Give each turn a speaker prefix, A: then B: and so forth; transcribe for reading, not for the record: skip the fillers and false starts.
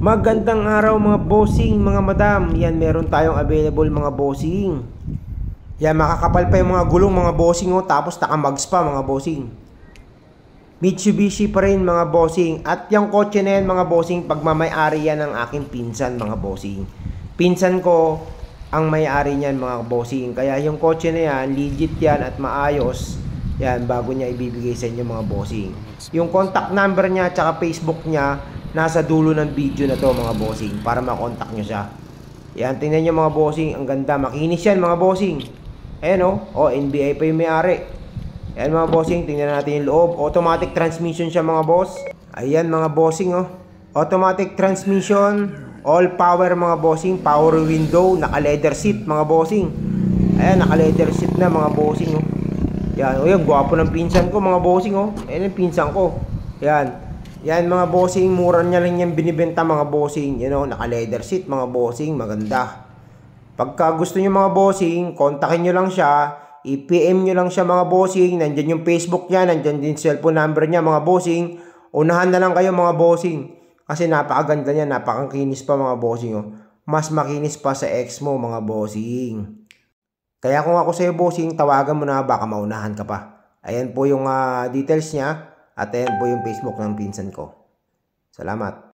A: Magandang araw mga bossing, mga madam. Yan, meron tayong available mga bossing. Yan, makakapal pa yung mga gulong mga bossing oh, tapos nakamags pa mga bossing. Mitsubishi pa rin mga bossing. At yung kotse na yan mga bossing, pagmamay-ari yan ng aking pinsan mga bossing. Pinsan ko ang may-ari niyan mga bossing. Kaya yung kotse na yan, legit yan at maayos. Yan, bago niya ibibigay sa inyo mga bossing. Yung contact number niya at saka Facebook niya, nasa dulo ng video na to mga bossing, para makontak nyo siya. Yan, tingnan nyo mga bossing, ang ganda, makinis yan mga bossing. Ayan oh, NBI pa yung may-ari. Ayan mga bossing, tingnan natin yung loob. Automatic transmission siya mga boss. Ayan mga bossing oh, automatic transmission, all power mga bossing, power window, naka leather seat mga bossing. Ayan, naka leather seat na mga bossing oh. Yan, oh yan, gwapo ng pinsan ko mga bossing oh. Ayan yung pinsan ko. Yan. Yan mga bossing, mura niya lang yan binibenta mga bossing. You know, naka leather seat mga bossing, maganda. Pagka gusto niyo mga bossing, kontakin niyo lang siya, i-PM niyo lang siya mga bossing. Nandiyan yung Facebook niya, nandiyan din cellphone number niya mga bossing. Unahan na lang kayo mga bossing. Kasi napakaganda niya, napakakinis pa mga bossing oh. Mas makinis pa sa ex mo mga bossing. Kaya kung ako sa'yo bossing, tawagan mo na, baka maunahan ka pa. Ayan po yung details niya. At ayan po yung Facebook ng pinsan ko. Salamat.